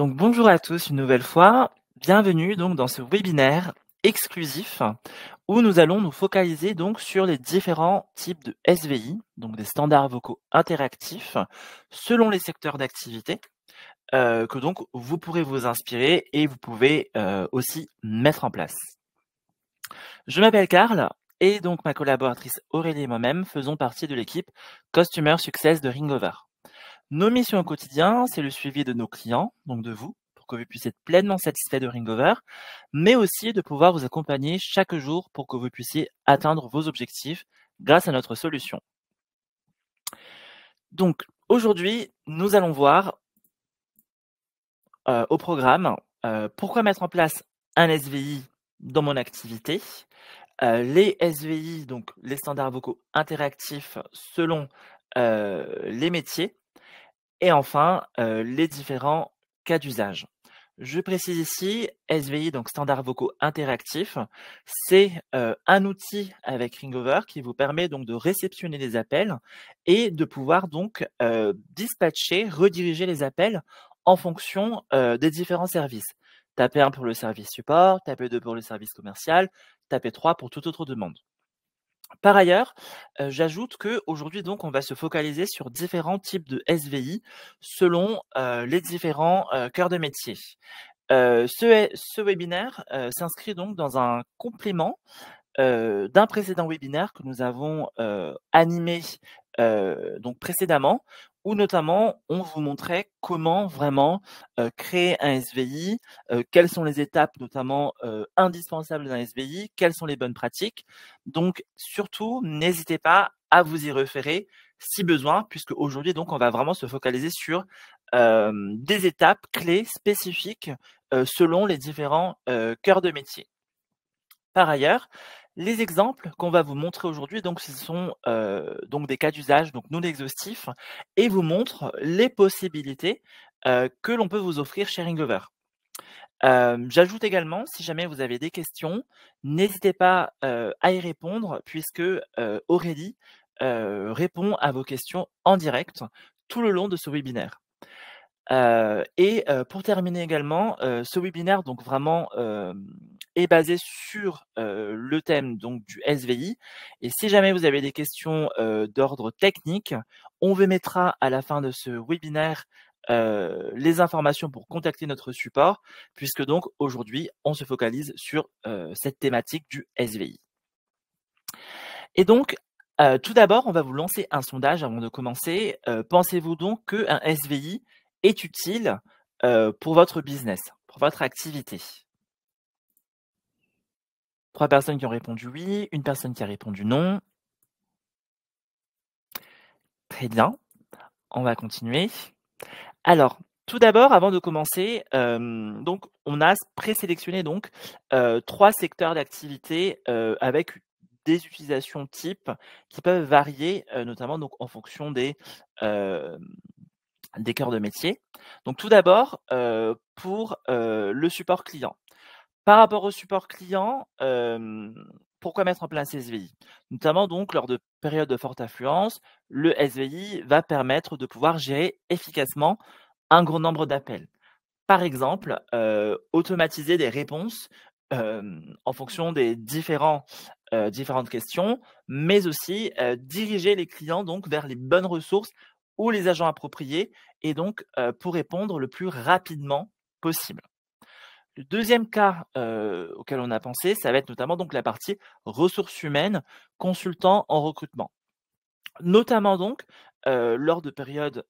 Donc bonjour à tous une nouvelle fois, bienvenue donc dans ce webinaire exclusif où nous allons nous focaliser donc sur les différents types de SVI, donc des standards vocaux interactifs selon les secteurs d'activité que donc vous pourrez vous inspirer et vous pouvez aussi mettre en place. Je m'appelle Karl et donc ma collaboratrice Aurélie et moi-même faisons partie de l'équipe Customer Success de Ringover. Nos missions au quotidien, c'est le suivi de nos clients, donc de vous, pour que vous puissiez être pleinement satisfait de Ringover, mais aussi de pouvoir vous accompagner chaque jour pour que vous puissiez atteindre vos objectifs grâce à notre solution. Donc aujourd'hui, nous allons voir au programme pourquoi mettre en place un SVI dans mon activité, les SVI, donc les standards vocaux interactifs selon les métiers, et enfin, les différents cas d'usage. Je précise ici, SVI, donc standards vocaux interactifs, c'est un outil avec Ringover qui vous permet donc de réceptionner les appels et de pouvoir donc dispatcher, rediriger les appels en fonction des différents services. Tapez 1 pour le service support, tapez 2 pour le service commercial, tapez 3 pour toute autre demande. Par ailleurs, j'ajoute qu'aujourd'hui donc on va se focaliser sur différents types de SVI selon, les différents, cœurs de métier. Ce webinaire, s'inscrit donc dans un complément, d'un précédent webinaire que nous avons, animé, donc précédemment, où notamment on vous montrait comment vraiment, créer un SVI, quelles sont les étapes notamment, indispensables d'un SVI, quelles sont les bonnes pratiques. Donc surtout, n'hésitez pas à vous y référer si besoin, puisque aujourd'hui donc on va vraiment se focaliser sur, des étapes clés spécifiques, selon les différents, cœurs de métier. Par ailleurs, les exemples qu'on va vous montrer aujourd'hui, donc ce sont donc des cas d'usage, donc non exhaustifs, et vous montrent les possibilités que l'on peut vous offrir chez Ringover. J'ajoute également, si jamais vous avez des questions, n'hésitez pas à y répondre, puisque Aurélie répond à vos questions en direct tout le long de ce webinaire. Pour terminer également, ce webinaire donc vraiment, est basé sur, le thème donc du SVI, et si jamais vous avez des questions, d'ordre technique, on vous mettra à la fin de ce webinaire, les informations pour contacter notre support, puisque donc aujourd'hui on se focalise sur, cette thématique du SVI. Et donc, tout d'abord, on va vous lancer un sondage avant de commencer. Pensez-vous donc qu'un SVI est utile, pour votre business, pour votre activité? 3 personnes qui ont répondu oui, 1 personne qui a répondu non. Très bien, on va continuer. Alors, tout d'abord, avant de commencer, donc on a présélectionné donc, 3 secteurs d'activité, avec des utilisations types qui peuvent varier, notamment donc en fonction des cœurs de métier. Donc tout d'abord, pour, le support client. Par rapport au support client, pourquoi mettre en place SVI? Notamment donc lors de périodes de forte affluence, le SVI va permettre de pouvoir gérer efficacement un grand nombre d'appels. Par exemple, automatiser des réponses, en fonction des différentes questions, mais aussi, diriger les clients donc vers les bonnes ressources ou les agents appropriés, et donc, pour répondre le plus rapidement possible. Le deuxième cas, auquel on a pensé, ça va être notamment donc la partie ressources humaines, consultant en recrutement. Notamment donc, lors de périodes,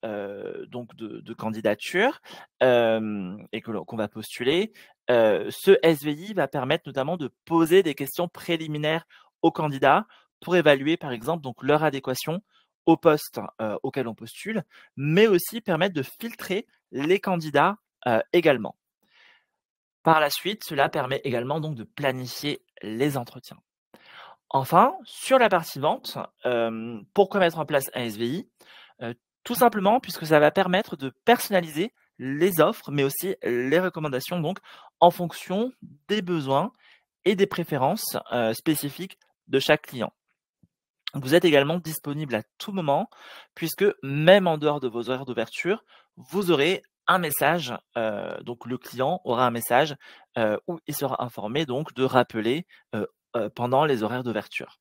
donc de candidature, et qu'on va postuler, ce SVI va permettre notamment de poser des questions préliminaires aux candidats pour évaluer par exemple donc leur adéquation au poste, auquel on postule, mais aussi permettre de filtrer les candidats, également. Par la suite, cela permet également donc de planifier les entretiens. Enfin, sur la partie vente, pourquoi mettre en place un SVI? Tout simplement puisque ça va permettre de personnaliser les offres, mais aussi les recommandations donc en fonction des besoins et des préférences, spécifiques de chaque client. Vous êtes également disponible à tout moment puisque même en dehors de vos horaires d'ouverture, vous aurez un message, donc le client aura un message, où il sera informé donc de rappeler, pendant les horaires d'ouverture.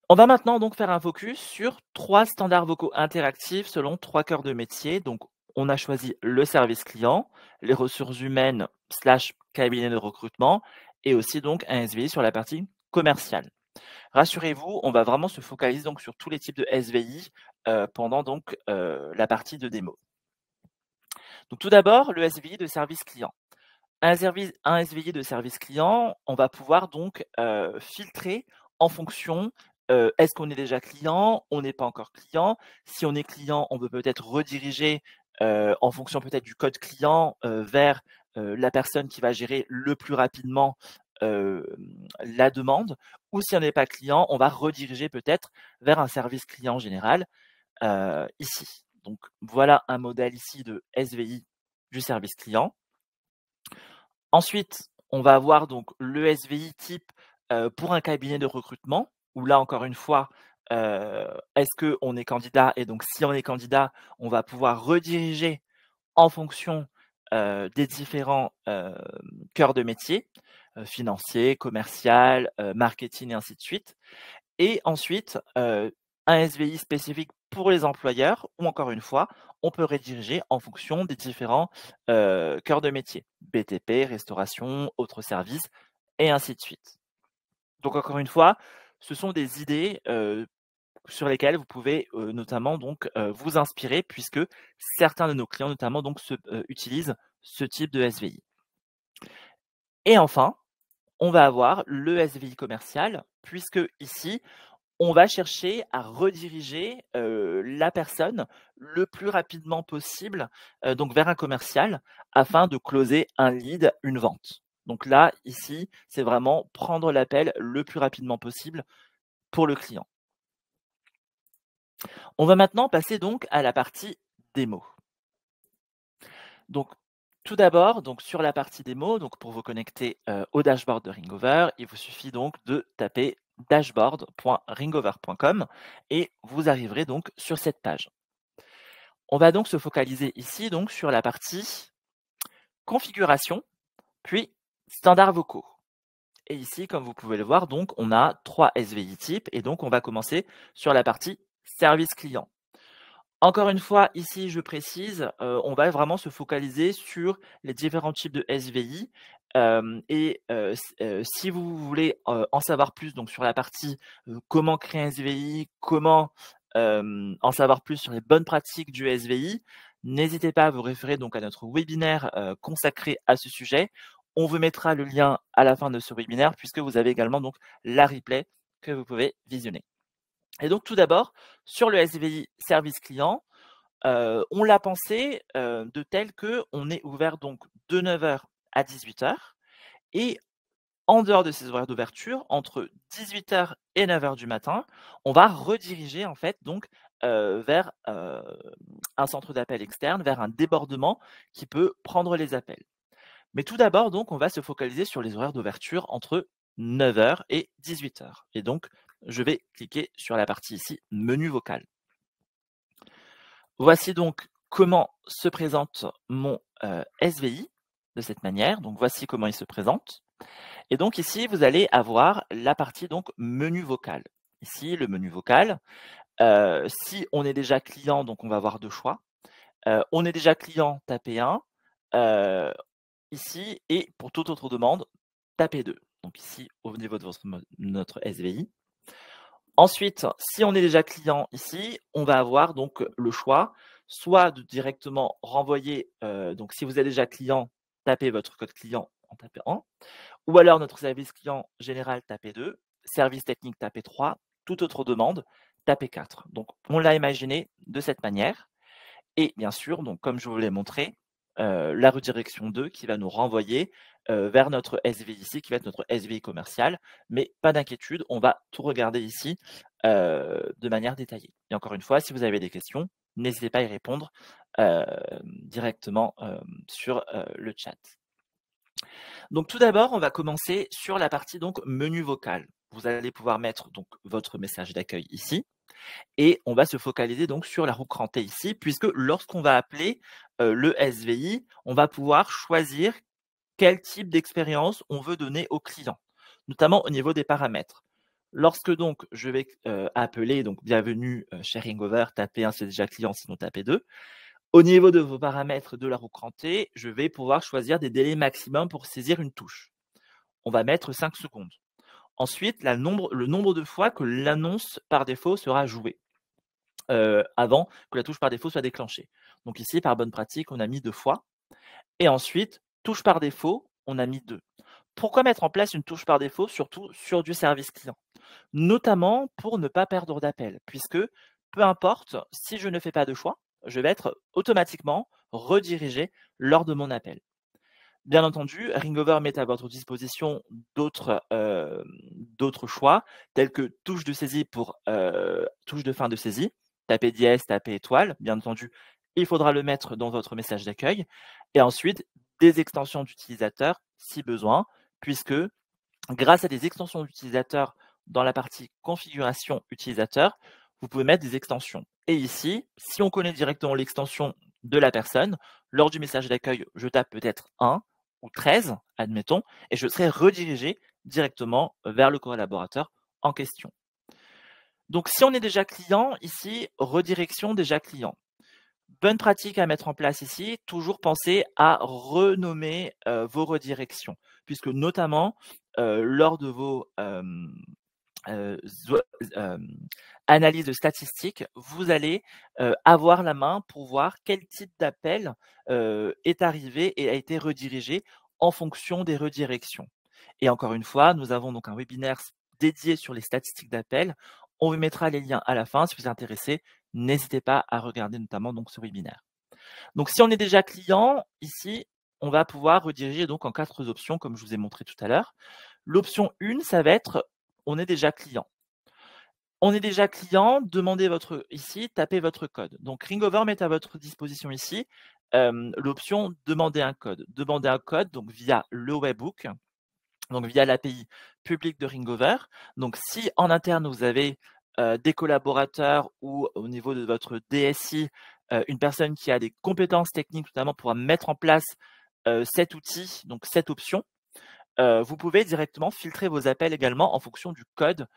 On va maintenant donc faire un focus sur 3 standards vocaux interactifs selon 3 cœurs de métier. Donc, on a choisi le service client, les ressources humaines slash cabinet de recrutement et aussi donc un SVI sur la partie commerciale. Rassurez-vous, on va vraiment se focaliser donc sur tous les types de SVI, pendant donc, la partie de démo. Donc tout d'abord, le SVI de service client. Un SVI de service client, on va pouvoir donc, filtrer en fonction, est-ce qu'on est déjà client? On n'est pas encore client? Si on est client, on peut peut-être rediriger, en fonction peut-être du code client, vers, la personne qui va gérer le plus rapidement, hem, la demande ou si on n'est pas client, on va rediriger peut-être vers un service client général, ici. Donc voilà un modèle ici de SVI du service client. Ensuite, on va avoir donc le SVI type, pour un cabinet de recrutement, où là encore une fois, est-ce qu'on est candidat? Et donc si on est candidat, on va pouvoir rediriger en fonction, des différents, cœurs de métier, financier, commercial, marketing et ainsi de suite. Et ensuite, un SVI spécifique pour les employeurs ou encore une fois, on peut rediriger en fonction des différents, cœurs de métier, BTP, restauration, autres services et ainsi de suite. Donc encore une fois, ce sont des idées, sur lesquelles vous pouvez, notamment donc, vous inspirer puisque certains de nos clients notamment donc utilisent ce type de SVI. Et enfin, on va avoir le SVI commercial puisque ici, on va chercher à rediriger, la personne le plus rapidement possible, donc vers un commercial afin de closer un lead, une vente. Donc là, ici, c'est vraiment prendre l'appel le plus rapidement possible pour le client. On va maintenant passer donc à la partie démo. Donc tout d'abord, donc sur la partie démo, donc pour vous connecter, au dashboard de Ringover, il vous suffit donc de taper dashboard.ringover.com et vous arriverez donc sur cette page. On va donc se focaliser ici donc sur la partie configuration, puis standards vocaux. Et ici, comme vous pouvez le voir, donc on a 3 SVI types et donc on va commencer sur la partie service client. Encore une fois, ici, je précise, on va vraiment se focaliser sur les différents types de SVI, si vous voulez, en savoir plus donc sur la partie, comment créer un SVI, comment, en savoir plus sur les bonnes pratiques du SVI, n'hésitez pas à vous référer donc à notre webinaire, consacré à ce sujet. On vous mettra le lien à la fin de ce webinaire puisque vous avez également donc la replay que vous pouvez visionner. Et donc tout d'abord, sur le SVI service client, on l'a pensé, de tel qu'on est ouvert donc de 9 h à 18 h et en dehors de ces horaires d'ouverture, entre 18 h et 9 h du matin, on va rediriger en fait donc, vers, un centre d'appel externe, vers un débordement qui peut prendre les appels. Mais tout d'abord donc, on va se focaliser sur les horaires d'ouverture entre 9 h et 18 h et donc je vais cliquer sur la partie ici, menu vocal. Voici donc comment se présente mon, SVI de cette manière. Donc voici comment il se présente et donc ici, vous allez avoir la partie donc menu vocal. Ici, le menu vocal, si on est déjà client, donc on va avoir 2 choix. On est déjà client, tapez 1, ici et pour toute autre demande, tapez 2. Donc ici, au niveau de notre SVI. Ensuite, si on est déjà client ici, on va avoir donc le choix, soit de directement renvoyer, donc si vous êtes déjà client, tapez votre code client en tapant 1, ou alors notre service client général, tapez 2, service technique, tapez 3, toute autre demande, tapez 4. Donc on l'a imaginé de cette manière et bien sûr, donc comme je vous l'ai montré, la redirection 2 qui va nous renvoyer, vers notre SVI ici, qui va être notre SVI commercial. Mais pas d'inquiétude, on va tout regarder ici, de manière détaillée. Et encore une fois, si vous avez des questions, n'hésitez pas à y répondre, directement, sur, le chat. Donc tout d'abord, on va commencer sur la partie donc menu vocal. Vous allez pouvoir mettre donc votre message d'accueil ici. Et on va se focaliser donc sur la roue crantée ici, puisque lorsqu'on va appeler, le SVI, on va pouvoir choisir quel type d'expérience on veut donner au client, notamment au niveau des paramètres. Lorsque donc je vais, appeler donc bienvenue, chez Ringover, tapez 1 c'est déjà client, sinon tapez 2. Au niveau de vos paramètres de la roue crantée, je vais pouvoir choisir des délais maximum pour saisir une touche. On va mettre 5 secondes. Ensuite, le nombre de fois que l'annonce par défaut sera jouée, avant que la touche par défaut soit déclenchée. Donc ici, par bonne pratique, on a mis 2 fois et ensuite, touche par défaut, on a mis 2. Pourquoi mettre en place une touche par défaut, surtout sur du service client? Notamment pour ne pas perdre d'appel, puisque peu importe, si je ne fais pas de choix, je vais être automatiquement redirigé lors de mon appel. Bien entendu, Ringover met à votre disposition d'autres choix, tels que touche de saisie pour touche de fin de saisie, tapez dièse, tapez étoile. Bien entendu, il faudra le mettre dans votre message d'accueil. Et ensuite, des extensions d'utilisateurs si besoin, puisque grâce à des extensions d'utilisateurs dans la partie configuration utilisateur, vous pouvez mettre des extensions. Et ici, si on connaît directement l'extension de la personne, lors du message d'accueil, je tape peut-être 1 ou 13, admettons, et je serai redirigé directement vers le collaborateur en question. Donc, si on est déjà client, ici, redirection déjà client. Bonne pratique à mettre en place ici, toujours penser à renommer vos redirections, puisque notamment lors de vos zo- analyses de statistiques, vous allez avoir la main pour voir quel type d'appel est arrivé et a été redirigé en fonction des redirections. Et encore une fois, nous avons donc un webinaire dédié sur les statistiques d'appel. On vous mettra les liens à la fin si vous êtes intéressé. N'hésitez pas à regarder notamment donc ce webinaire. Donc, si on est déjà client, ici, on va pouvoir rediriger donc en 4 options, comme je vous ai montré tout à l'heure. L'option 1, ça va être on est déjà client. On est déjà client, demandez ici, tapez votre code. Donc, Ringover met à votre disposition ici l'option demander un code. Demander un code donc via le webhook, donc via l'API publique de Ringover. Donc, si en interne, vous avez des collaborateurs ou au niveau de votre DSI, une personne qui a des compétences techniques, notamment pour mettre en place cet outil, donc cette option, vous pouvez directement filtrer vos appels également en fonction du code,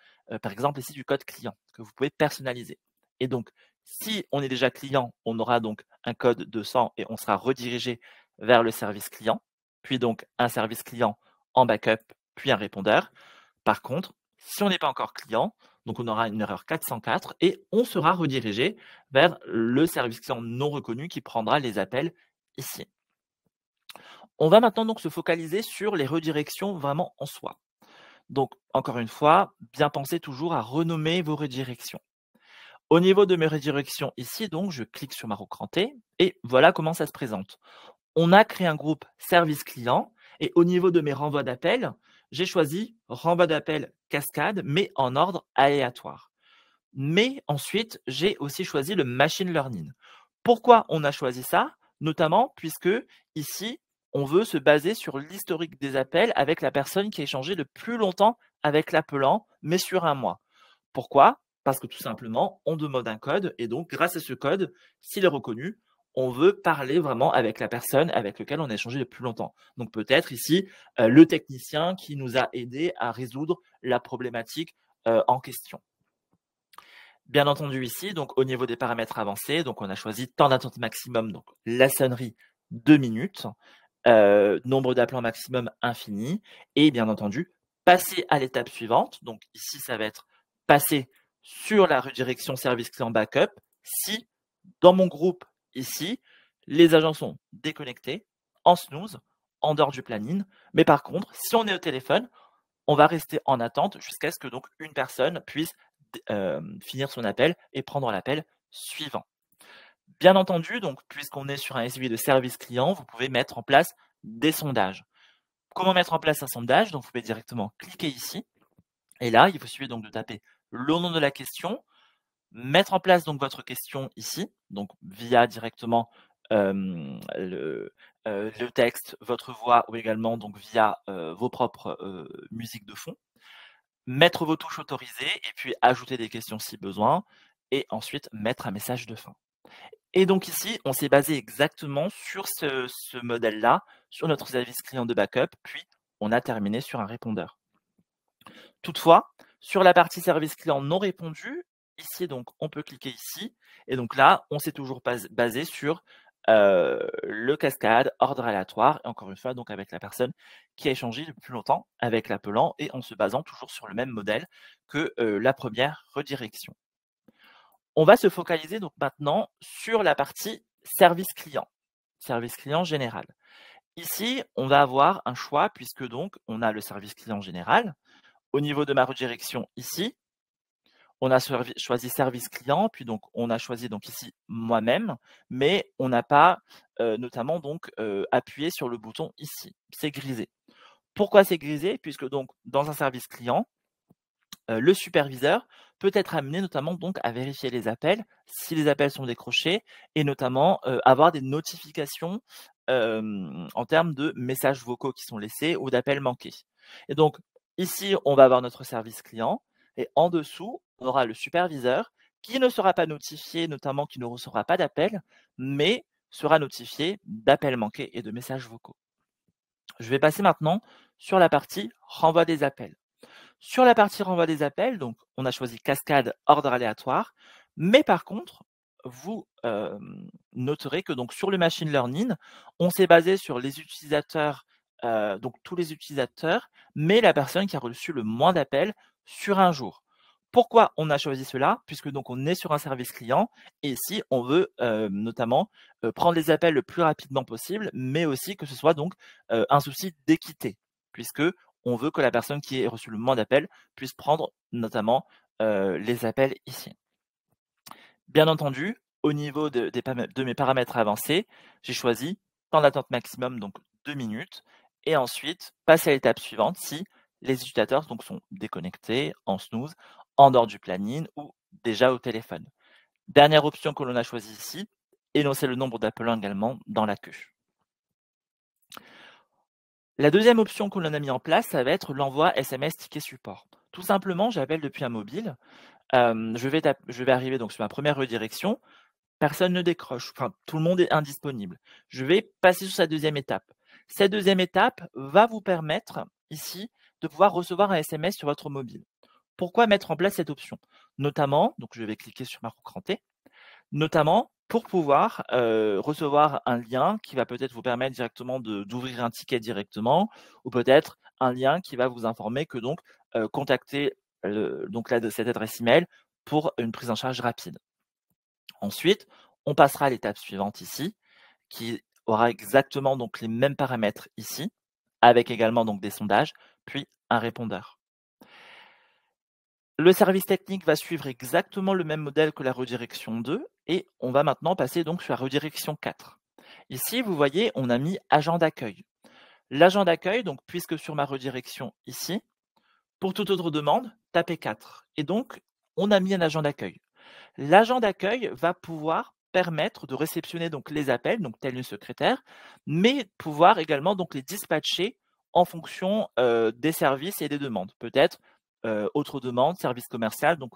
par exemple ici du code client, que vous pouvez personnaliser. Et donc, si on est déjà client, on aura donc un code 200 et on sera redirigé vers le service client, puis donc un service client en backup, puis un répondeur. Par contre, si on n'est pas encore client, donc on aura une erreur 404 et on sera redirigé vers le service client non reconnu qui prendra les appels ici. On va maintenant donc se focaliser sur les redirections vraiment en soi. Donc, encore une fois, bien penser toujours à renommer vos redirections. Au niveau de mes redirections ici, donc, je clique sur ma roue crantée et voilà comment ça se présente. On a créé un groupe service client et au niveau de mes renvois d'appel, j'ai choisi renvoi d'appel cascade, mais en ordre aléatoire. Mais ensuite, j'ai aussi choisi le machine learning. Pourquoi on a choisi ça? Notamment puisque ici, on veut se baser sur l'historique des appels avec la personne qui a échangé le plus longtemps avec l'appelant, mais sur un mois. Pourquoi? Parce que tout simplement, on demande un code et donc grâce à ce code, s'il est reconnu, on veut parler vraiment avec la personne avec laquelle on a échangé le plus longtemps. Donc peut-être ici, le technicien qui nous a aidé à résoudre la problématique en question. Bien entendu ici, donc au niveau des paramètres avancés, donc on a choisi temps d'attente maximum, donc la sonnerie 2 minutes, nombre d'appelants maximum infini et bien entendu passer à l'étape suivante. Donc ici, ça va être passer sur la redirection service client backup si dans mon groupe ici, les agents sont déconnectés, en snooze, en dehors du planning. Mais par contre, si on est au téléphone, on va rester en attente jusqu'à ce que donc une personne puisse finir son appel et prendre l'appel suivant. Bien entendu, donc, puisqu'on est sur un SUV de service client, vous pouvez mettre en place des sondages. Comment mettre en place un sondage? Donc, vous pouvez directement cliquer ici. Et là, il vous suffit donc de taper le nom de la question, mettre en place donc votre question ici, donc via directement le texte, votre voix ou également donc via vos propres musiques de fond. Mettre vos touches autorisées et puis ajouter des questions si besoin. et ensuite mettre un message de fin. Et donc ici, on s'est basé exactement sur ce modèle-là, sur notre service client de backup, puis on a terminé sur un répondeur. Toutefois, sur la partie service client non répondu, ici donc on peut cliquer ici et donc là, on s'est toujours basé sur, le cascade, ordre aléatoire et encore une fois donc avec la personne qui a échangé le plus longtemps avec l'appelant et en se basant toujours sur le même modèle que, la première redirection. On va se focaliser donc maintenant sur la partie service client général. Ici, on va avoir un choix puisque donc on a le service client général. Au niveau de ma redirection ici, on a choisi service client, puis donc on a choisi donc ici moi-même, mais on n'a pas notamment donc appuyé sur le bouton ici. C'est grisé. Pourquoi c'est grisé? Puisque donc dans un service client, le superviseur peut être amené notamment donc à vérifier les appels, si les appels sont décrochés et notamment, avoir des notifications, en termes de messages vocaux qui sont laissés ou d'appels manqués. Et donc ici, on va avoir notre service client et en dessous, on aura le superviseur qui ne sera pas notifié, notamment qui ne recevra pas d'appels, mais sera notifié d'appels manqués et de messages vocaux. Je vais passer maintenant sur la partie renvoi des appels. Sur la partie renvoi des appels, donc on a choisi cascade ordre aléatoire, mais par contre, vous noterez que donc sur le machine learning, on s'est basé sur les utilisateurs, donc tous les utilisateurs, mais la personne qui a reçu le moins d'appels sur un jour. Pourquoi on a choisi cela? Puisque donc on est sur un service client et ici on veut notamment prendre les appels le plus rapidement possible, mais aussi que ce soit donc un souci d'équité, puisque on veut que la personne qui ait reçu le moins d'appels puisse prendre notamment les appels ici. Bien entendu, au niveau de mes paramètres avancés, j'ai choisi temps d'attente maximum, donc 2 minutes, et ensuite passer à l'étape suivante si les utilisateurs donc, sont déconnectés, en snooze, en dehors du planning ou déjà au téléphone. Dernière option que l'on a choisie ici, énoncer le nombre d'appelants également dans la queue. La deuxième option que l'on a mis en place, ça va être l'envoi SMS ticket support. Tout simplement, j'appelle depuis un mobile, je vais arriver donc sur ma première redirection, personne ne décroche, enfin tout le monde est indisponible. Je vais passer sur sa deuxième étape. Cette deuxième étape va vous permettre ici de pouvoir recevoir un SMS sur votre mobile. Pourquoi mettre en place cette option? Notamment, donc je vais cliquer sur ma roue crantée, notamment pour pouvoir recevoir un lien qui va peut-être vous permettre directement d'ouvrir un ticket directement ou peut-être un lien qui va vous informer que donc contactez donc là de cette adresse email pour une prise en charge rapide. Ensuite, on passera à l'étape suivante ici qui aura exactement donc les mêmes paramètres ici avec également donc des sondages puis un répondeur. Le service technique va suivre exactement le même modèle que la redirection 2 et on va maintenant passer donc sur la redirection 4. Ici, vous voyez, on a mis agent d'accueil. L'agent d'accueil, donc puisque sur ma redirection ici, pour toute autre demande, tapez 4. Et donc, on a mis un agent d'accueil. L'agent d'accueil va pouvoir permettre de réceptionner donc les appels, donc tel une secrétaire, mais pouvoir également donc les dispatcher en fonction des services et des demandes. Peut-être autre demande, service commercial, donc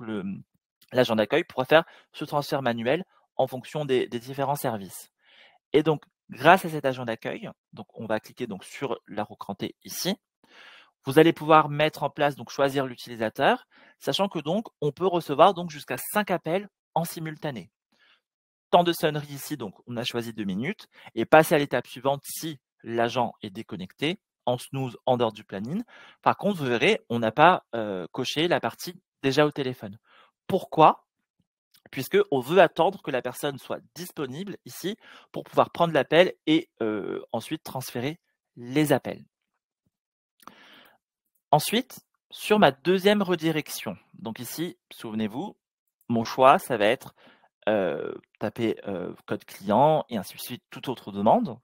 l'agent d'accueil pourra faire ce transfert manuel en fonction des différents services. Et donc, grâce à cet agent d'accueil, donc on va cliquer donc sur la roue crantée ici. Vous allez pouvoir mettre en place, donc choisir l'utilisateur, sachant que donc on peut recevoir donc jusqu'à 5 appels en simultané. Temps de sonnerie ici, donc on a choisi 2 minutes et passer à l'étape suivante si l'agent est déconnecté, en snooze, en dehors du planning. Par contre, vous verrez, on n'a pas coché la partie déjà au téléphone. Pourquoi? Puisqu'on veut attendre que la personne soit disponible ici pour pouvoir prendre l'appel et ensuite transférer les appels. Ensuite, sur ma deuxième redirection, donc ici, souvenez-vous, mon choix, ça va être taper code client et ainsi de suite, toute autre demande.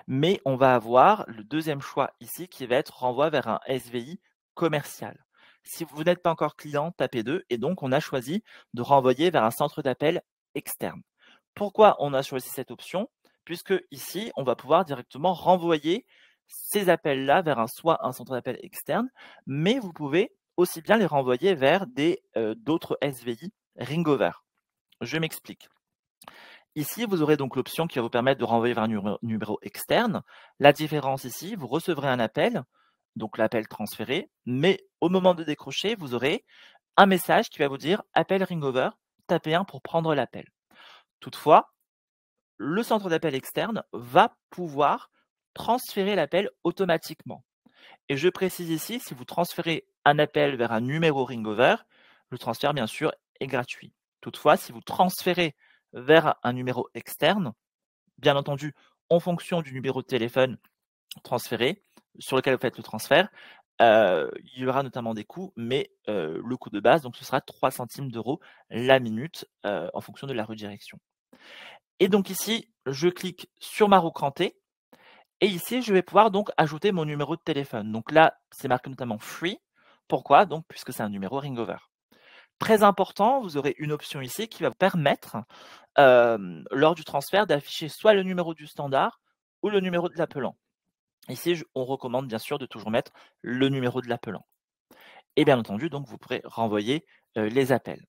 Mais on va avoir le deuxième choix ici qui va être renvoi vers un SVI commercial. Si vous n'êtes pas encore client, tapez 2 et donc on a choisi de renvoyer vers un centre d'appel externe. Pourquoi on a choisi cette option? Puisque ici, on va pouvoir directement renvoyer ces appels-là vers soit un centre d'appel externe, mais vous pouvez aussi bien les renvoyer vers d'autres SVI Ringover. Je m'explique. Ici, vous aurez donc l'option qui va vous permettre de renvoyer vers un numéro externe. La différence ici, vous recevrez un appel, donc l'appel transféré, mais au moment de décrocher, vous aurez un message qui va vous dire appel ringover, tapez 1 pour prendre l'appel. Toutefois, le centre d'appel externe va pouvoir transférer l'appel automatiquement. Et je précise ici, si vous transférez un appel vers un numéro ringover, le transfert, bien sûr, est gratuit. Toutefois, si vous transférez vers un numéro externe, bien entendu, en fonction du numéro de téléphone transféré, sur lequel vous faites le transfert, il y aura notamment des coûts, mais le coût de base, donc ce sera 3 centimes d'euros la minute en fonction de la redirection. Et donc ici, je clique sur ma roue crantée et ici, je vais pouvoir donc ajouter mon numéro de téléphone. Donc là, c'est marqué notamment free. Pourquoi? Donc, puisque c'est un numéro ringover. Très important, vous aurez une option ici qui va vous permettre, lors du transfert, d'afficher soit le numéro du standard ou le numéro de l'appelant. Ici, on recommande bien sûr de toujours mettre le numéro de l'appelant. Et bien entendu, donc vous pourrez renvoyer les appels.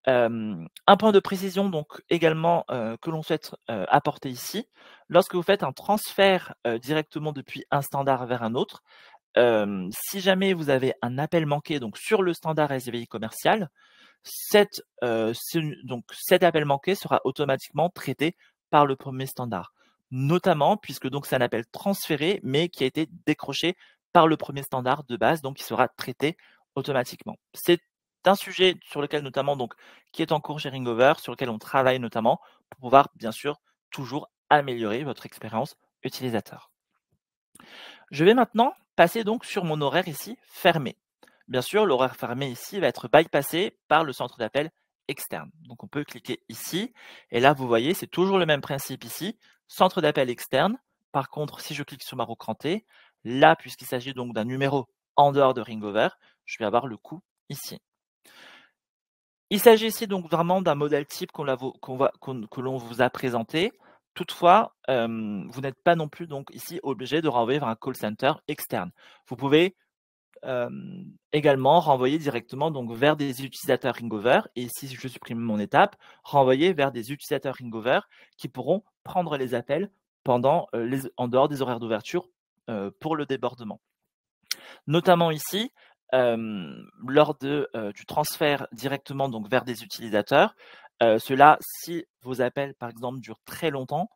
Un point de précision donc également que l'on souhaite apporter ici, lorsque vous faites un transfert directement depuis un standard vers un autre, si jamais vous avez un appel manqué donc sur le standard SVI commercial, cet appel manqué sera automatiquement traité par le premier standard. Notamment puisque donc c'est un appel transféré mais qui a été décroché par le premier standard de base, donc il sera traité automatiquement. C'est un sujet sur lequel notamment donc qui est en cours chez Ringover, sur lequel on travaille notamment pour pouvoir bien sûr toujours améliorer votre expérience utilisateur. Je vais maintenant passer donc sur mon horaire ici fermé. Bien sûr, l'horaire fermé ici va être bypassé par le centre d'appel externe. Donc on peut cliquer ici et là vous voyez c'est toujours le même principe ici, centre d'appel externe. Par contre, si je clique sur ma roue crantée, là puisqu'il s'agit donc d'un numéro en dehors de Ringover, je vais avoir le coup ici. Il s'agit ici donc vraiment d'un modèle type que l'on vous a présenté. Toutefois, vous n'êtes pas non plus donc ici obligé de renvoyer vers un call center externe. Vous pouvez également renvoyer directement donc vers des utilisateurs Ringover et si je supprime mon étape, renvoyer vers des utilisateurs Ringover qui pourront prendre les appels pendant en dehors des horaires d'ouverture pour le débordement. Notamment ici, lors du transfert directement donc vers des utilisateurs, cela, si vos appels, par exemple, durent très longtemps,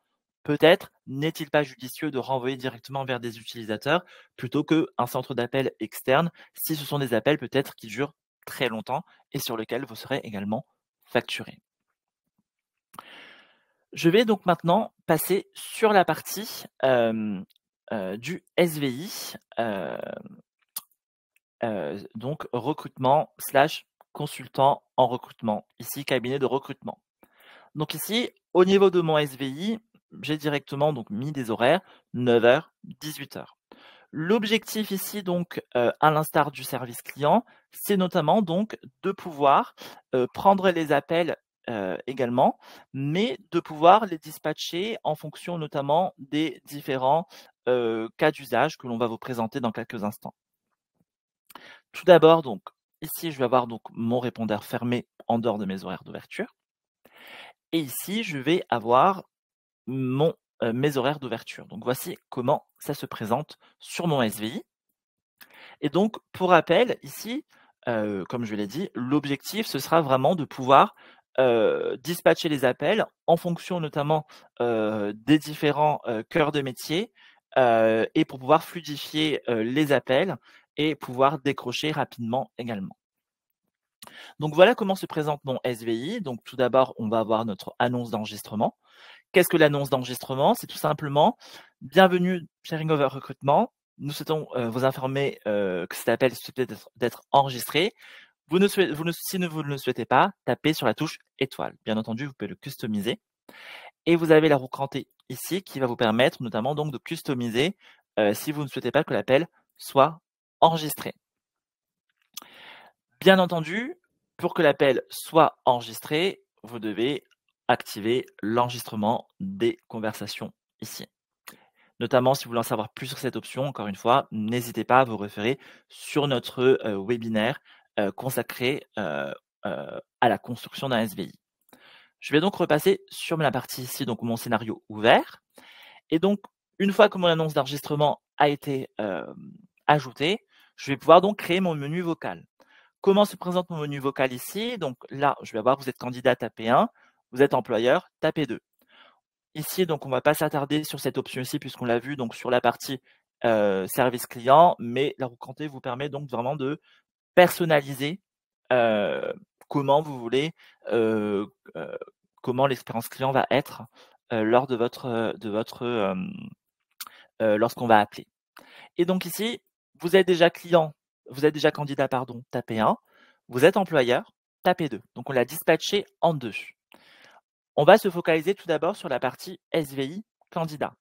peut-être n'est-il pas judicieux de renvoyer directement vers des utilisateurs plutôt qu'un centre d'appel externe, si ce sont des appels peut-être qui durent très longtemps et sur lesquels vous serez également facturé. Je vais donc maintenant passer sur la partie du SVI, donc recrutement slash consultant en recrutement, ici cabinet de recrutement. Donc ici, au niveau de mon SVI, j'ai directement donc mis des horaires 9h, 18h. L'objectif ici donc, à l'instar du service client, c'est notamment donc de pouvoir, prendre les appels, également, mais de pouvoir les dispatcher en fonction notamment des différents, cas d'usage que l'on va vous présenter dans quelques instants. Tout d'abord, donc, ici, je vais avoir donc mon répondeur fermé en dehors de mes horaires d'ouverture. Et ici, je vais avoir mes horaires d'ouverture. Donc, voici comment ça se présente sur mon SVI. Et donc, pour rappel, ici, comme je l'ai dit, l'objectif, ce sera vraiment de pouvoir dispatcher les appels en fonction notamment des différents cœurs de métier et pour pouvoir fluidifier les appels et pouvoir décrocher rapidement également. Donc voilà comment se présente mon SVI. Donc tout d'abord, on va avoir notre annonce d'enregistrement. Qu'est-ce que l'annonce d'enregistrement? C'est tout simplement bienvenue chez Ringover Recrutement. Nous souhaitons vous informer que cet appel susceptible d'être enregistré. Si vous ne le souhaitez pas, tapez sur la touche étoile. Bien entendu, vous pouvez le customiser. Et vous avez la roue crantée ici qui va vous permettre notamment donc de customiser si vous ne souhaitez pas que l'appel soit enregistré. Bien entendu, pour que l'appel soit enregistré, vous devez activer l'enregistrement des conversations ici. Notamment, si vous voulez en savoir plus sur cette option, encore une fois, n'hésitez pas à vous référer sur notre webinaire consacré à la construction d'un SVI. Je vais donc repasser sur la partie ici, donc mon scénario ouvert. Et donc, une fois que mon annonce d'enregistrement a été ajoutée, je vais pouvoir donc créer mon menu vocal. Comment se présente mon menu vocal ici? Donc là, je vais avoir, vous êtes candidat, tapez 1, vous êtes employeur, tapez 2. Ici, donc on ne va pas s'attarder sur cette option ici puisqu'on l'a vu donc sur la partie service client, mais la roue crantée vous permet donc vraiment de personnaliser comment vous voulez, heu heu, comment l'expérience client va être lors de votre lorsqu'on va appeler. Et donc ici, vous êtes déjà client, vous êtes déjà candidat, pardon, tapez 1, vous êtes employeur, tapez 2. Donc on l'a dispatché en 2. On va se focaliser tout d'abord sur la partie SVI candidat.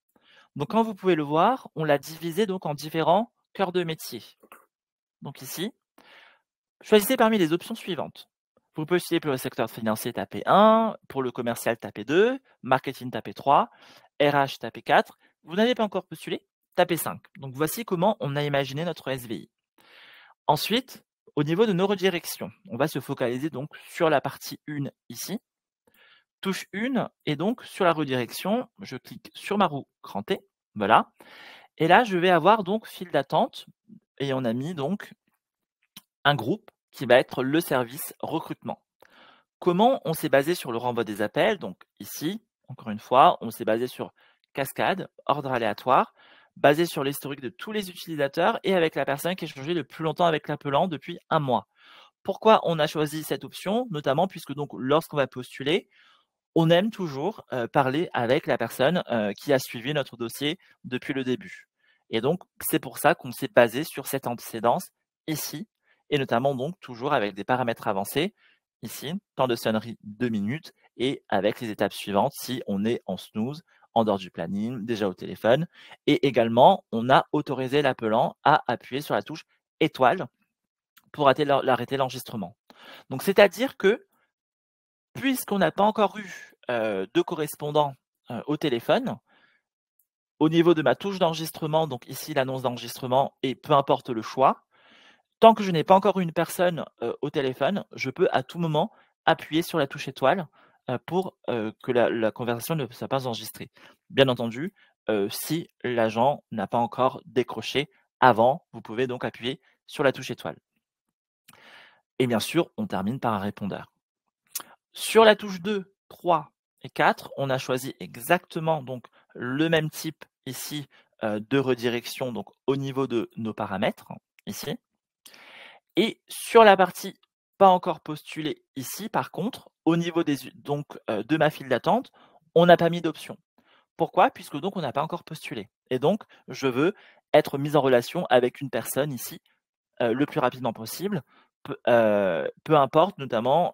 Donc comme vous pouvez le voir, on l'a divisé donc en différents cœurs de métier. Donc ici, choisissez parmi les options suivantes. Vous postulez pour le secteur financier, tapez 1, pour le commercial, tapez 2, marketing, tapez 3, RH, tapez 4. Vous n'avez pas encore postulé, tapez 5. Donc voici comment on a imaginé notre SVI. Ensuite, au niveau de nos redirections, on va se focaliser donc sur la partie 1 ici. Touche 1 et donc sur la redirection, je clique sur ma roue crantée, voilà. Et là, je vais avoir donc file d'attente et on a mis donc un groupe qui va être le service recrutement. Comment on s'est basé sur le renvoi des appels? Donc ici, encore une fois, on s'est basé sur cascade, ordre aléatoire, basé sur l'historique de tous les utilisateurs et avec la personne qui a échangé le plus longtemps avec l'appelant depuis un mois. Pourquoi on a choisi cette option? Notamment puisque donc lorsqu'on va postuler, on aime toujours parler avec la personne qui a suivi notre dossier depuis le début. Et donc, c'est pour ça qu'on s'est basé sur cette antécédence ici, et notamment donc toujours avec des paramètres avancés. Ici, temps de sonnerie 2 minutes, et avec les étapes suivantes si on est en snooze, en dehors du planning, déjà au téléphone. Et également, on a autorisé l'appelant à appuyer sur la touche étoile pour arrêter l'enregistrement. Donc, c'est-à-dire que puisqu'on n'a pas encore eu de correspondant au téléphone, au niveau de ma touche d'enregistrement, donc ici l'annonce d'enregistrement et peu importe le choix, tant que je n'ai pas encore eu une personne au téléphone, je peux à tout moment appuyer sur la touche étoile pour que la conversation ne soit pas enregistrée. Bien entendu, si l'agent n'a pas encore décroché avant, vous pouvez donc appuyer sur la touche étoile. Et bien sûr, on termine par un répondeur. Sur la touche 2, 3 et 4, on a choisi exactement donc le même type ici de redirection donc au niveau de nos paramètres ici. Et sur la partie pas encore postulée ici, par contre, au niveau de ma file d'attente, on n'a pas mis d'option. Pourquoi? Puisque donc on n'a pas encore postulé. Et donc, je veux être mis en relation avec une personne ici le plus rapidement possible, peu importe notamment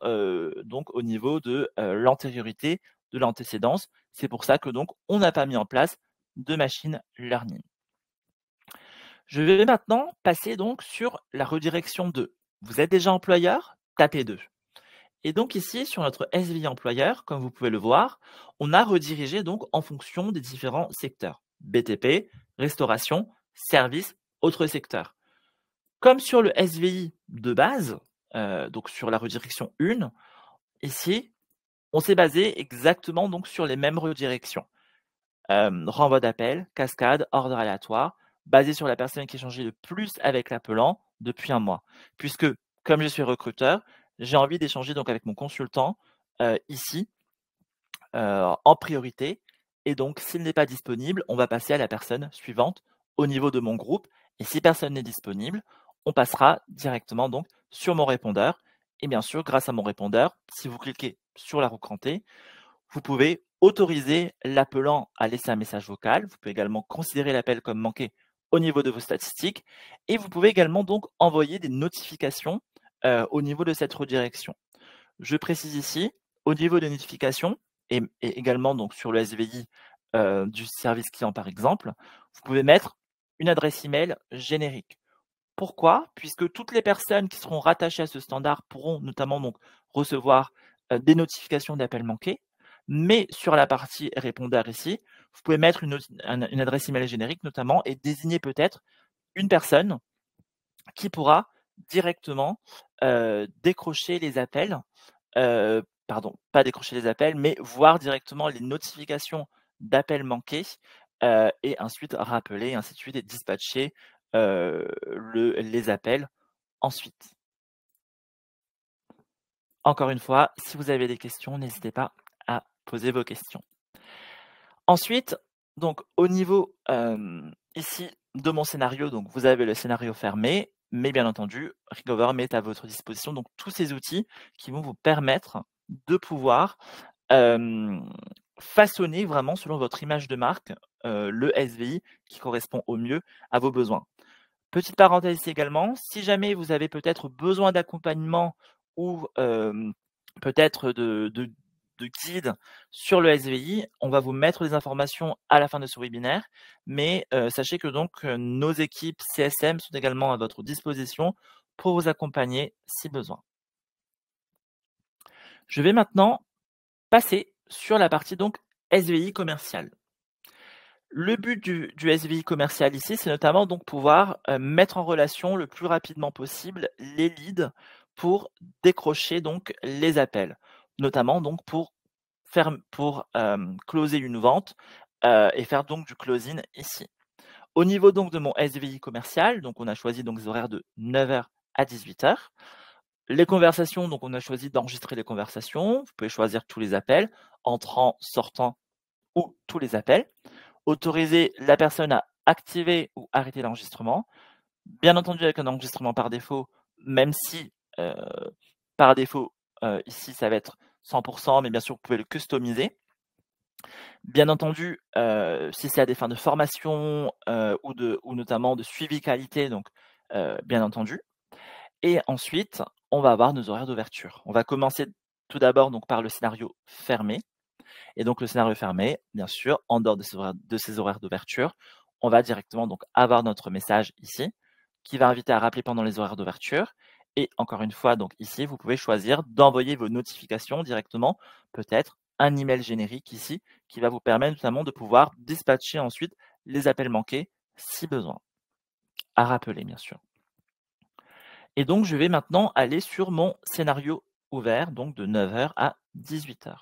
donc au niveau de l'antériorité, de l'antécédence. C'est pour ça que donc on n'a pas mis en place de machine learning. Je vais maintenant passer donc sur la redirection 2. Vous êtes déjà employeur? Tapez 2. Et donc ici, sur notre SVI employeur, comme vous pouvez le voir, on a redirigé donc en fonction des différents secteurs. BTP, restauration, service, autres secteurs. Comme sur le SVI de base, donc sur la redirection 1, ici, on s'est basé exactement donc sur les mêmes redirections. Renvoi d'appel, cascade, ordre aléatoire, basé sur la personne qui échangeait le plus avec l'appelant depuis un mois. Puisque, comme je suis recruteur, j'ai envie d'échanger donc avec mon consultant ici en priorité. Et donc, s'il n'est pas disponible, on va passer à la personne suivante au niveau de mon groupe. Et si personne n'est disponible, on passera directement donc sur mon répondeur. Et bien sûr, grâce à mon répondeur, si vous cliquez sur la roue crantée, vous pouvez autoriser l'appelant à laisser un message vocal. Vous pouvez également considérer l'appel comme manqué au niveau de vos statistiques. Et vous pouvez également donc envoyer des notifications au niveau de cette redirection. Je précise ici, au niveau des notifications et également donc sur le SVI du service client par exemple, vous pouvez mettre une adresse email générique. Pourquoi? Puisque toutes les personnes qui seront rattachées à ce standard pourront notamment donc recevoir des notifications d'appels manqués. Mais sur la partie répondeur ici, vous pouvez mettre une adresse email générique notamment et désigner peut-être une personne qui pourra directement décrocher les appels pardon, pas décrocher les appels, mais voir directement les notifications d'appels manqués, et ensuite rappeler, ainsi de suite et dispatcher, les appels ensuite. Encore une fois, si vous avez des questions, n'hésitez pas à poser vos questions. Ensuite, donc au niveau, ici de mon scénario, donc vous avez le scénario fermé, mais bien entendu, Ringover met à votre disposition donc tous ces outils qui vont vous permettre de pouvoir, façonner vraiment selon votre image de marque, le SVI qui correspond au mieux à vos besoins. Petite parenthèse ici également, si jamais vous avez peut-être besoin d'accompagnement ou peut-être de guide sur le SVI, on va vous mettre des informations à la fin de ce webinaire, mais sachez que donc nos équipes CSM sont également à votre disposition pour vous accompagner si besoin. Je vais maintenant passer sur la partie donc SVI commercial. Le but du SVI commercial ici, c'est notamment donc pouvoir, mettre en relation le plus rapidement possible les leads pour décrocher donc les appels. Notamment donc pour closer une vente, et faire donc du closing ici. Au niveau donc de mon SVI commercial, donc on a choisi donc des horaires de 9h à 18h. Les conversations, donc on a choisi d'enregistrer les conversations. Vous pouvez choisir tous les appels, entrants, sortants ou tous les appels. Autoriser la personne à activer ou arrêter l'enregistrement. Bien entendu avec un enregistrement par défaut, même si par défaut, ici ça va être 100 mais bien sûr vous pouvez le customiser. Bien entendu, si c'est à des fins de formation, ou notamment de suivi qualité, donc bien entendu. Et ensuite, on va avoir nos horaires d'ouverture. On va commencer tout d'abord donc par le scénario fermé. Et donc le scénario fermé, bien sûr, en dehors de ces horaires d'ouverture, on va directement donc avoir notre message ici, qui va inviter à rappeler pendant les horaires d'ouverture. Et encore une fois, donc ici, vous pouvez choisir d'envoyer vos notifications directement, peut-être un email générique ici, qui va vous permettre notamment de pouvoir dispatcher ensuite les appels manqués si besoin. À rappeler, bien sûr. Et donc, je vais maintenant aller sur mon scénario ouvert, donc de 9h à 18h.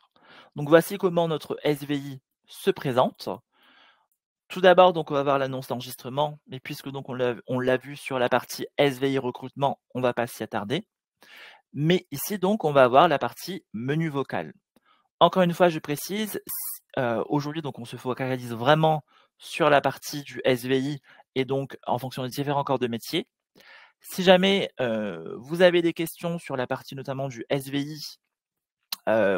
Donc, voici comment notre SVI se présente. Tout d'abord, donc, on va voir l'annonce d'enregistrement, mais puisque donc on l'a vu sur la partie SVI recrutement, on ne va pas s'y attarder. Mais ici, donc, on va avoir la partie menu vocal. Encore une fois, je précise, aujourd'hui, donc, on se focalise vraiment sur la partie du SVI et donc en fonction des différents corps de métier. Si jamais vous avez des questions sur la partie notamment du SVI,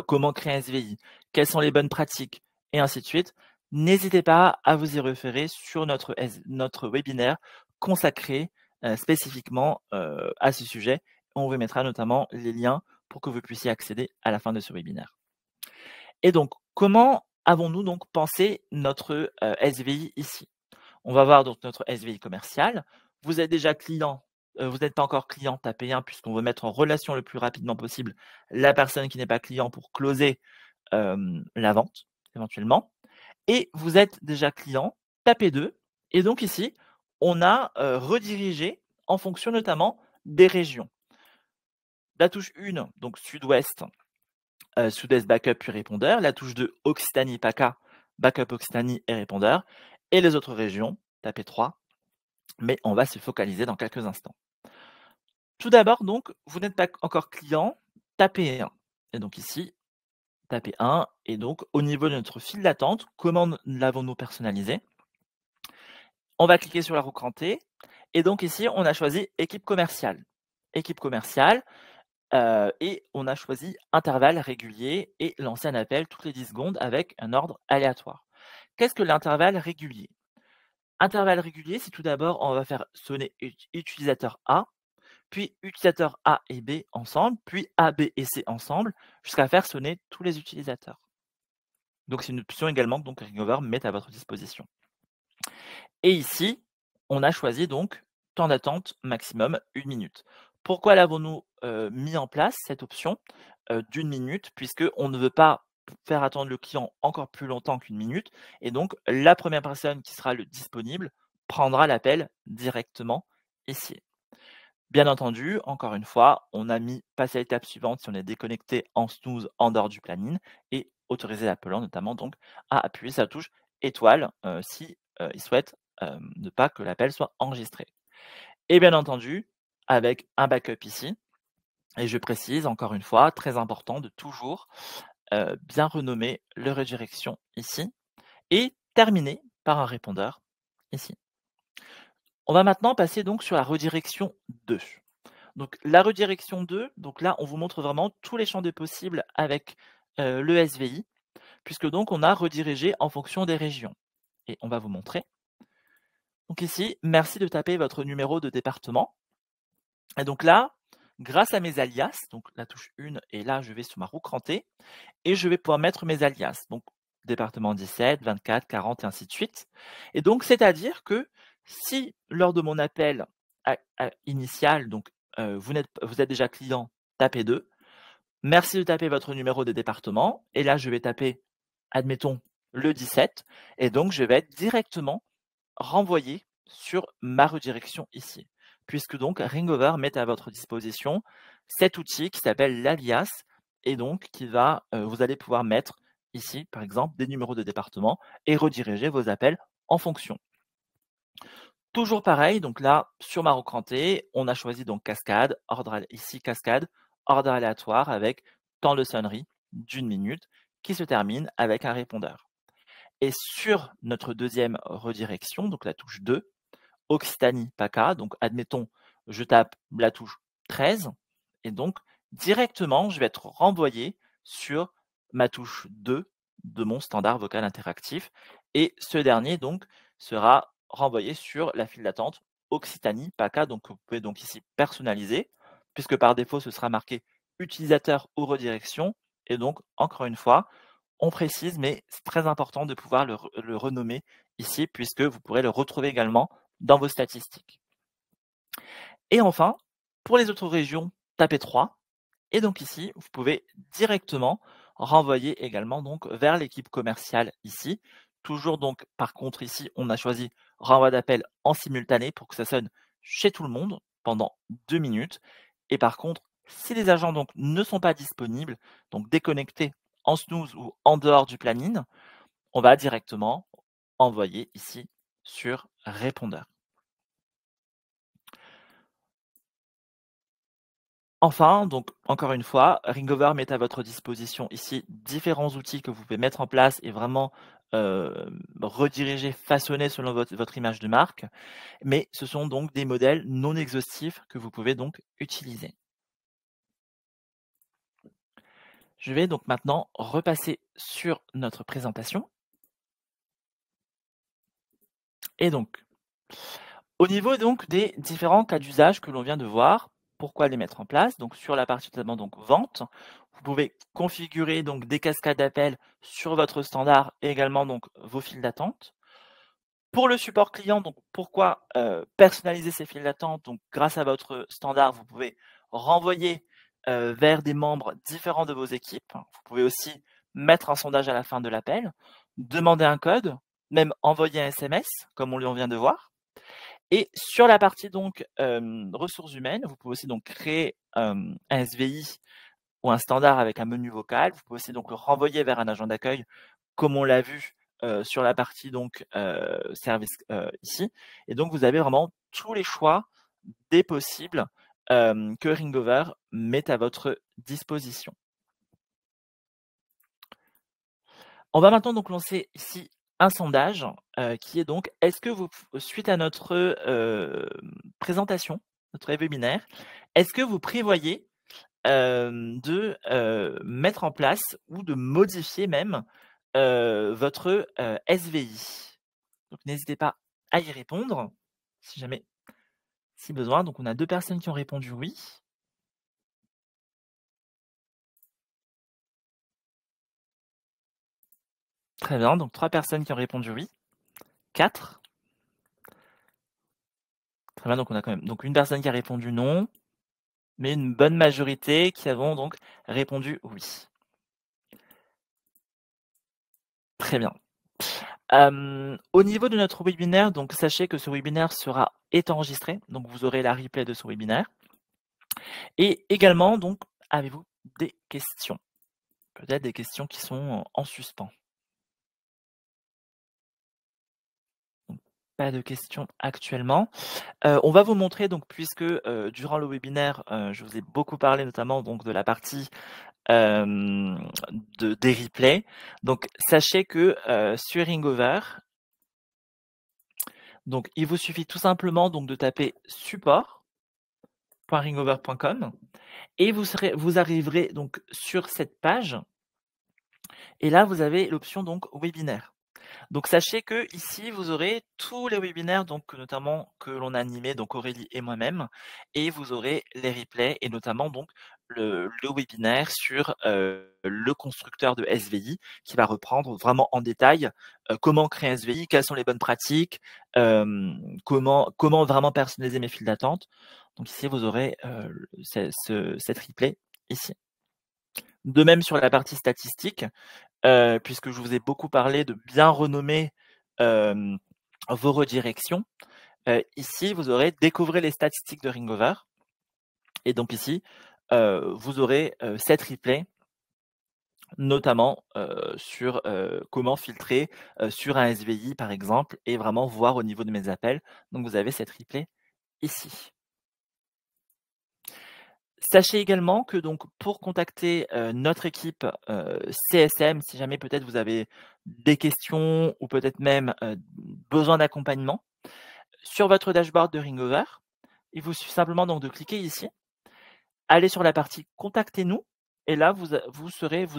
comment créer un SVI, quelles sont les bonnes pratiques et ainsi de suite, n'hésitez pas à vous y référer sur notre webinaire consacré spécifiquement à ce sujet. On vous mettra notamment les liens pour que vous puissiez accéder à la fin de ce webinaire. Et donc, comment avons-nous donc pensé notre SVI ici? On va voir donc notre SVI commercial. Vous êtes déjà client, vous n'êtes pas encore client, tapez 1 puisqu'on veut mettre en relation le plus rapidement possible la personne qui n'est pas client pour closer, la vente éventuellement. Et vous êtes déjà client, tapez 2 et donc ici, on a, redirigé en fonction notamment des régions. La touche 1, donc sud-ouest, sud-est backup puis répondeur. La touche 2, Occitanie PACA, backup Occitanie et répondeur. Et les autres régions, tapez 3. Mais on va se focaliser dans quelques instants. Tout d'abord, donc, vous n'êtes pas encore client, tapez 1. Et donc ici, tapez 1. Et donc, au niveau de notre file d'attente, comment l'avons-nous personnalisé? On va cliquer sur la roue crantée. Et donc ici, on a choisi équipe commerciale. Équipe commerciale. Et on a choisi intervalle régulier et lancer un appel toutes les 10 secondes avec un ordre aléatoire. Qu'est-ce que l'intervalle régulier? Intervalle régulier, c'est tout d'abord, on va faire sonner utilisateur A, puis utilisateur A et B ensemble, puis A, B et C ensemble, jusqu'à faire sonner tous les utilisateurs. Donc c'est une option également que donc Ringover met à votre disposition. Et ici, on a choisi donc temps d'attente maximum 1 minute. Pourquoi l'avons-nous mis en place cette option d'1 minute? Puisqu'on ne veut pas faire attendre le client encore plus longtemps qu'1 minute. Et donc la première personne qui sera disponible prendra l'appel directement ici. Bien entendu, encore une fois, on a mis passer à l'étape suivante si on est déconnecté en snooze en dehors du planning et autoriser l'appelant notamment donc à appuyer sa touche étoile si il souhaite ne pas que l'appel soit enregistré. Et bien entendu, avec un backup ici, et je précise encore une fois, très important de toujours bien renommer le redirection ici et terminer par un répondeur ici. On va maintenant passer donc sur la redirection 2. Donc la redirection 2, donc là, on vous montre vraiment tous les champs des possibles avec le SVI, puisque donc on a redirigé en fonction des régions. Et on va vous montrer. Donc ici, merci de taper votre numéro de département. Et donc là, grâce à mes alias, donc la touche 1, et là je vais sur ma roue crantée, et je vais pouvoir mettre mes alias. Donc département 17, 24, 40 et ainsi de suite. Et donc c'est-à-dire que si lors de mon appel initial, donc vous êtes déjà client, tapez 2. Merci de taper votre numéro de département. Et là, je vais taper, admettons, le 17. Et donc, je vais être directement renvoyé sur ma redirection ici. Puisque donc, Ringover met à votre disposition cet outil qui s'appelle l'alias et donc qui va, vous allez pouvoir mettre ici, par exemple, des numéros de département et rediriger vos appels en fonction. Toujours pareil, donc là, sur ma roue crantée, on a choisi donc cascade, ici cascade, ordre aléatoire avec temps de sonnerie d'1 minute qui se termine avec un répondeur. Et sur notre deuxième redirection, donc la touche 2, Occitanie PACA, donc admettons, je tape la touche 13, et donc directement, je vais être renvoyé sur ma touche 2 de mon standard vocal interactif, et ce dernier donc sera renvoyé sur la file d'attente Occitanie PACA, donc vous pouvez donc ici personnaliser, puisque par défaut ce sera marqué utilisateur ou redirection, et donc encore une fois, on précise, mais c'est très important de pouvoir le renommer ici, puisque vous pourrez le retrouver également dans vos statistiques. Et enfin, pour les autres régions, tapez 3. Et donc ici, vous pouvez directement renvoyer également donc vers l'équipe commerciale ici. Toujours donc, par contre, ici, on a choisi renvoi d'appel en simultané pour que ça sonne chez tout le monde pendant 2 minutes. Et par contre, si les agents donc ne sont pas disponibles, donc déconnectés en snooze ou en dehors du planning, on va directement envoyer ici sur répondeur. Enfin, donc encore une fois, Ringover met à votre disposition ici différents outils que vous pouvez mettre en place et vraiment rediriger, façonner selon votre image de marque. Mais ce sont donc des modèles non exhaustifs que vous pouvez donc utiliser. Je vais donc maintenant repasser sur notre présentation. Et donc, au niveau donc des différents cas d'usage que l'on vient de voir, pourquoi les mettre en place? Donc sur la partie notamment donc vente, vous pouvez configurer donc des cascades d'appels sur votre standard et également donc vos files d'attente. Pour le support client, donc pourquoi personnaliser ces files d'attente? Donc grâce à votre standard, vous pouvez renvoyer vers des membres différents de vos équipes. Vous pouvez aussi mettre un sondage à la fin de l'appel, demander un code, même envoyer un SMS, comme on vient de voir. Et sur la partie donc ressources humaines, vous pouvez aussi donc créer un SVI ou un standard avec un menu vocal. Vous pouvez aussi donc le renvoyer vers un agent d'accueil, comme on l'a vu sur la partie donc service ici. Et donc vous avez vraiment tous les choix des possibles que Ringover met à votre disposition. On va maintenant donc lancer ici un sondage qui est donc, est-ce que vous, suite à notre présentation, notre webinaire, est-ce que vous prévoyez de mettre en place ou de modifier même votre SVI? Donc n'hésitez pas à y répondre si jamais, si besoin. Donc on a 2 personnes qui ont répondu oui. Très bien, donc 3 personnes qui ont répondu oui. 4. Très bien, donc on a quand même donc une personne qui a répondu non, mais une bonne majorité qui avons donc répondu oui. Très bien. Au niveau de notre webinaire, donc sachez que ce webinaire est enregistré, donc vous aurez la replay de ce webinaire. Et également, donc, avez-vous des questions? Peut-être des questions qui sont en suspens? Donc, pas de questions actuellement. On va vous montrer donc puisque, durant le webinaire, je vous ai beaucoup parlé notamment donc de la partie, des replays. Donc sachez que, sur Ringover, donc il vous suffit tout simplement donc de taper support.ringover.com et vous arriverez donc sur cette page et là vous avez l'option donc webinaire. Donc sachez que ici vous aurez tous les webinaires donc notamment que l'on a animés, donc Aurélie et moi-même, et vous aurez les replays et notamment donc le webinaire sur, le constructeur de SVI qui va reprendre vraiment en détail, comment créer un SVI, quelles sont les bonnes pratiques, comment vraiment personnaliser mes files d'attente. Donc ici vous aurez, cette replay ici. De même sur la partie statistique, puisque je vous ai beaucoup parlé de bien renommer, hem, vos redirections. Ici, vous aurez découvrir les statistiques de Ringover et donc ici, vous aurez, cette replay notamment, sur, comment filtrer, sur un SVI par exemple et vraiment voir au niveau de mes appels. Donc vous avez cette replay ici. Sachez également que donc pour contacter, notre équipe, CSM, si jamais peut-être vous avez des questions ou peut-être même, besoin d'accompagnement, sur votre dashboard de Ringover, il vous suffit simplement donc de cliquer ici, aller sur la partie «Contactez-nous» et là vous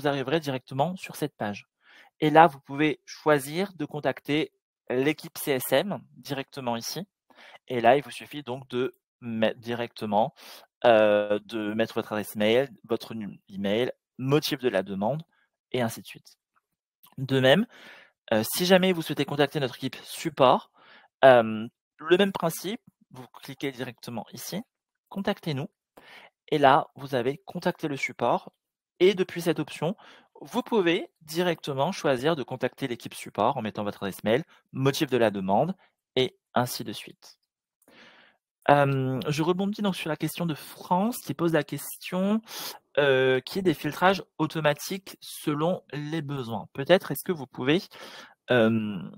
arriverez directement sur cette page. Et là, vous pouvez choisir de contacter l'équipe CSM directement ici et là, il vous suffit donc de mettre directement, de mettre votre adresse mail, votre email, motif de la demande et ainsi de suite. De même, si jamais vous souhaitez contacter notre équipe support, le même principe, vous cliquez directement ici, contactez-nous et là, vous avez contacté le support et depuis cette option, vous pouvez directement choisir de contacter l'équipe support en mettant votre adresse mail, motif de la demande et ainsi de suite. Je rebondis donc sur la question de France qui pose la question, qui est des filtrages automatiques selon les besoins. Peut-être est-ce que vous pouvez, hem,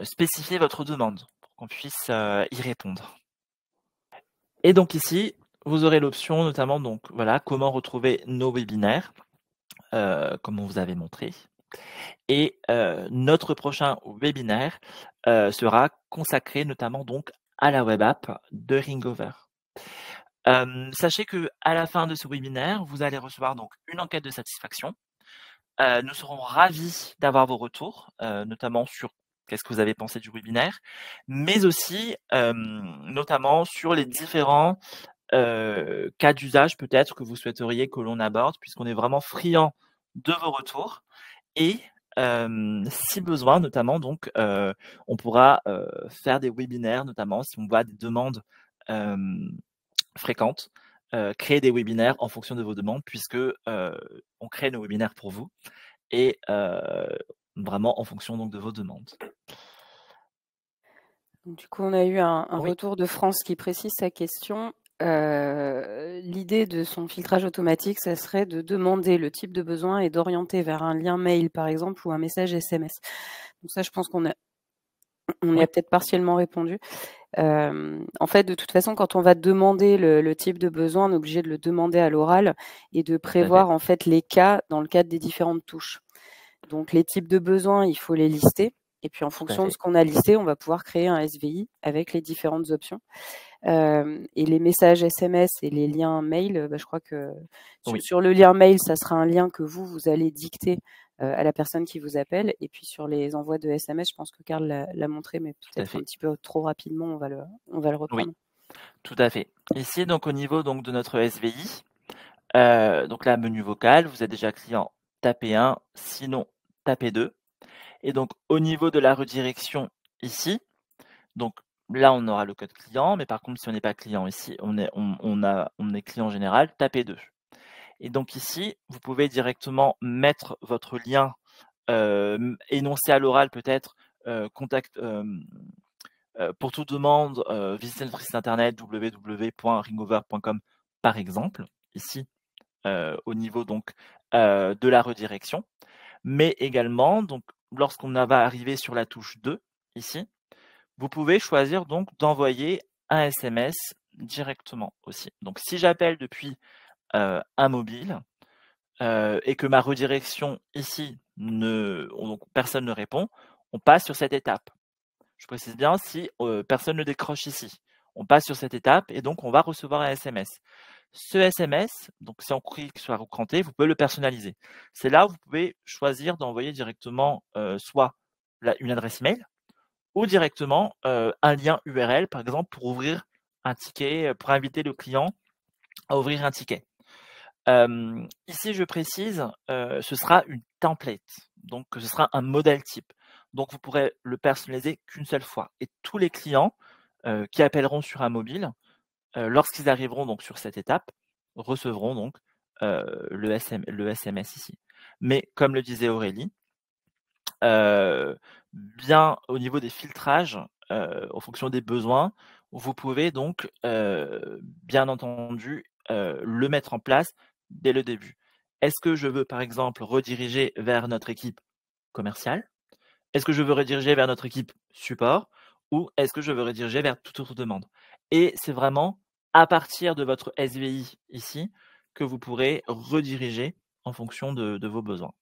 spécifier votre demande pour qu'on puisse, y répondre? Et donc ici, vous aurez l'option notamment donc voilà, comment retrouver nos webinaires, comme on vous avait montré. Et notre prochain webinaire, sera consacré notamment donc à la web app de Ringover. Sachez qu'à la fin de ce webinaire, vous allez recevoir donc une enquête de satisfaction. Nous serons ravis d'avoir vos retours, notamment sur qu'est-ce que vous avez pensé du webinaire, mais aussi, notamment sur les différents, cas d'usage peut-être que vous souhaiteriez que l'on aborde puisqu'on est vraiment friand de vos retours et si besoin notamment donc, on pourra, faire des webinaires notamment si on voit des demandes, fréquentes, créer des webinaires en fonction de vos demandes puisque, on crée nos webinaires pour vous et vraiment en fonction donc de vos demandes. Donc, du coup, on a eu un Oui. retour de France qui précise sa question. L'idée de son filtrage automatique, ça serait de demander le type de besoin et d'orienter vers un lien mail, par exemple, ou un message SMS. Donc ça, je pense qu'on y a Oui. peut-être partiellement répondu. En fait, de toute façon, quand on va demander le type de besoin, on est obligé de le demander à l'oral et de Tout à fait. prévoir en fait les cas dans le cadre des différentes touches. Donc les types de besoins, il faut les lister et puis en Tout à fonction de fait. ce qu'on a listé, on va pouvoir créer un SVI avec les différentes options. Et les messages SMS et les liens mail, je crois que Oui. sur le lien mail, ça sera un lien que vous allez dicter, à la personne qui vous appelle et puis sur les envois de SMS, je pense que Karl l'a montré, mais Tout à peut-être un fait. petit peu trop rapidement, on va le Oui, reprendre. tout à fait. Ici donc au niveau donc de notre SVI, donc là menu vocal, vous êtes déjà client, tapez 1, sinon tapez 2 et donc au niveau de la redirection ici, donc là on aura le code client, mais par contre si on n'est pas client ici, on est client général, tapez 2. Et donc ici, vous pouvez directement mettre votre lien, énoncé à l'oral peut-être, contact, Pour toute demande, visitez notre site internet www.ringover.com par exemple, ici, au niveau donc de la redirection. Mais également, donc lorsqu'on va arriver sur la touche 2, ici, vous pouvez choisir donc d'envoyer un SMS directement aussi. Donc si j'appelle depuis un mobile et que ma redirection ici, donc personne ne répond, on passe sur cette étape. Je précise bien si personne ne décroche ici. On passe sur cette étape et donc on va recevoir un SMS. Ce SMS, donc si on clique sur la roue crantée, vous pouvez le personnaliser. C'est là où vous pouvez choisir d'envoyer directement soit une adresse email ou directement un lien URL, par exemple, pour ouvrir un ticket, pour inviter le client à ouvrir un ticket. Ici, je précise, ce sera une template, donc ce sera un modèle type. Donc vous pourrez le personnaliser qu'une seule fois. Et tous les clients qui appelleront sur un mobile, lorsqu'ils arriveront donc sur cette étape, recevront donc le SMS ici. Mais comme le disait Aurélie, bien au niveau des filtrages, en fonction des besoins, vous pouvez donc bien entendu le mettre en place dès le début. Est-ce que je veux par exemple rediriger vers notre équipe commerciale? Est-ce que je veux rediriger vers notre équipe support? Ou est-ce que je veux rediriger vers toute autre demande? Et c'est vraiment à partir de votre SVI ici que vous pourrez rediriger en fonction de vos besoins.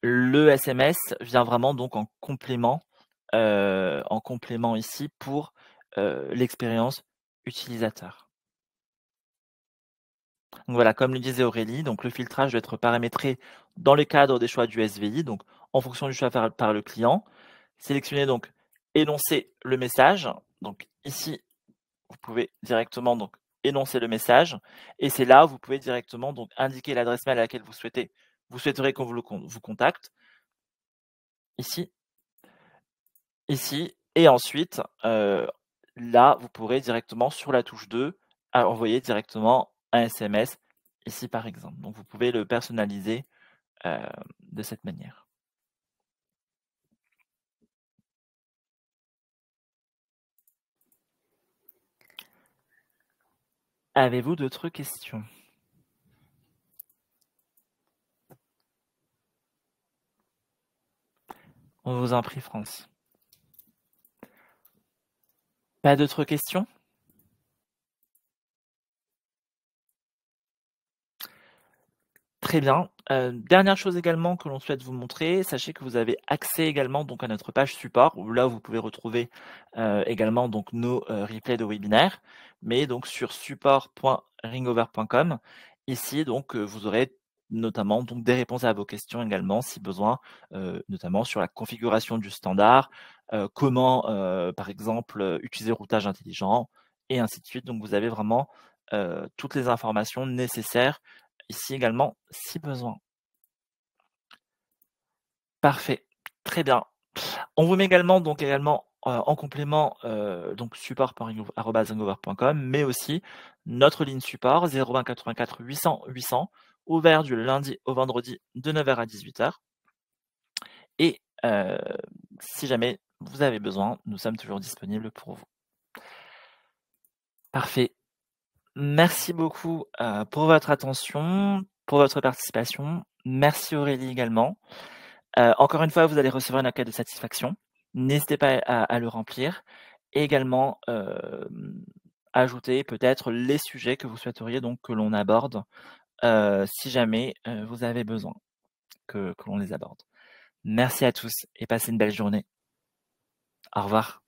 Le SMS vient vraiment donc en complément ici pour l'expérience utilisateur. Donc voilà, comme le disait Aurélie, donc le filtrage doit être paramétré dans le cadre des choix du SVI, donc en fonction du choix par le client. Sélectionnez donc énoncer le message. Donc ici, vous pouvez directement donc énoncer le message et c'est là où vous pouvez directement donc indiquer l'adresse mail à laquelle vous souhaiterez qu'on vous contacte. Ici et ensuite, là, vous pourrez directement sur la touche 2 envoyer directement un SMS ici par exemple. Donc vous pouvez le personnaliser de cette manière. Avez-vous d'autres questions? On vous en prie, France. Pas d'autres questions? Très bien. Dernière chose également que l'on souhaite vous montrer, sachez que vous avez accès également donc à notre page support, où là vous pouvez retrouver également donc nos replays de webinaires, mais donc sur support.ringover.com. Ici donc vous aurez notamment donc des réponses à vos questions également si besoin, notamment sur la configuration du standard, comment par exemple utiliser le routage intelligent et ainsi de suite. Donc vous avez vraiment toutes les informations nécessaires ici également si besoin. Parfait, très bien. On vous met également en complément donc support@ringover.com, mais aussi notre ligne support 01 84 800 800 ouvert du lundi au vendredi de 9h à 18h. Et si jamais vous avez besoin, nous sommes toujours disponibles pour vous. Parfait. Merci beaucoup pour votre attention, pour votre participation. Merci Aurélie également. Encore une fois, vous allez recevoir une enquête de satisfaction. N'hésitez pas à le remplir. Et également, ajouter peut-être les sujets que vous souhaiteriez donc que l'on aborde, si jamais vous avez besoin que l'on les aborde. Merci à tous et passez une belle journée. Au revoir.